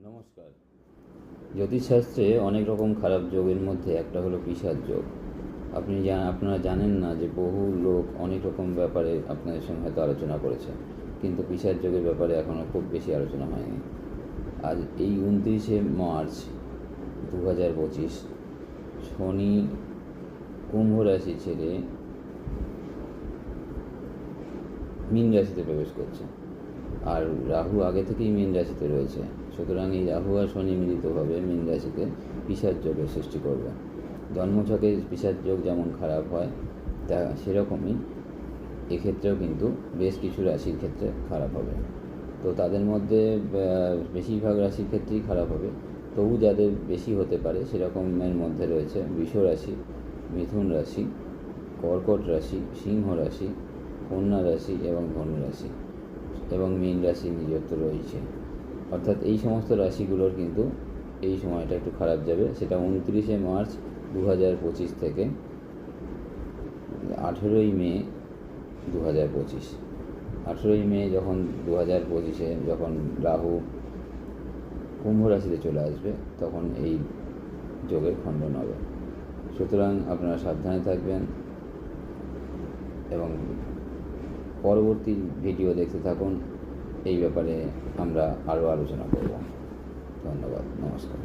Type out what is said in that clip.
নমস্কার। জ্যোতিষশাস্ত্রে অনেক রকম খারাপ যোগের মধ্যে একটা হলো পিশাচ যোগ। আপনারা জানেন না যে বহু লোক অনেক রকম ব্যাপারে আপনাদের সঙ্গে হয়তো আলোচনা করেছে, কিন্তু পিশাচ যোগের ব্যাপারে এখনও খুব বেশি আলোচনা হয়নি। আজ এই 29শে মার্চ 2025 শনি কুম্ভ রাশি ছেড়ে মীন রাশিতে প্রবেশ করছে, আর রাহু আগে থেকেই মীন রাশিতে রয়েছে। সুতরাং এই রাহু আর শনি মিলিতভাবে মীন রাশিতে পিশাচ যোগের সৃষ্টি করবে। জন্মছকে পিশাচ যোগ যেমন খারাপ হয়, তা সেরকমই এক্ষেত্রেও কিন্তু বেশ কিছু রাশির ক্ষেত্রে খারাপ হবে। তো তাদের মধ্যে বেশিরভাগ রাশির ক্ষেত্রেই খারাপ হবে, তবু যাদের বেশি হতে পারে সেরকমের মধ্যে রয়েছে বৃষ রাশি, মিথুন রাশি, কর্কট রাশি, সিংহ রাশি, কন্যা রাশি এবং ধনু রাশি, এবং মীন রাশি নিজত্ব রয়েছে। অর্থাৎ এই সমস্ত রাশিগুলোর কিন্তু এই সময়টা একটু খারাপ যাবে। সেটা 29শে মার্চ 2025 থেকে 18ই মে 2025। 18ই মে যখন 2025-এ যখন রাহু কুম্ভ রাশিতে চলে আসবে, তখন এই যোগের খণ্ডন হবে। সুতরাং আপনারা সাবধানে থাকবেন এবং পরবর্তী ভিডিও দেখতে থাকুন। এই ব্যাপারে আমরা আরও আলোচনা করব। ধন্যবাদ, নমস্কার।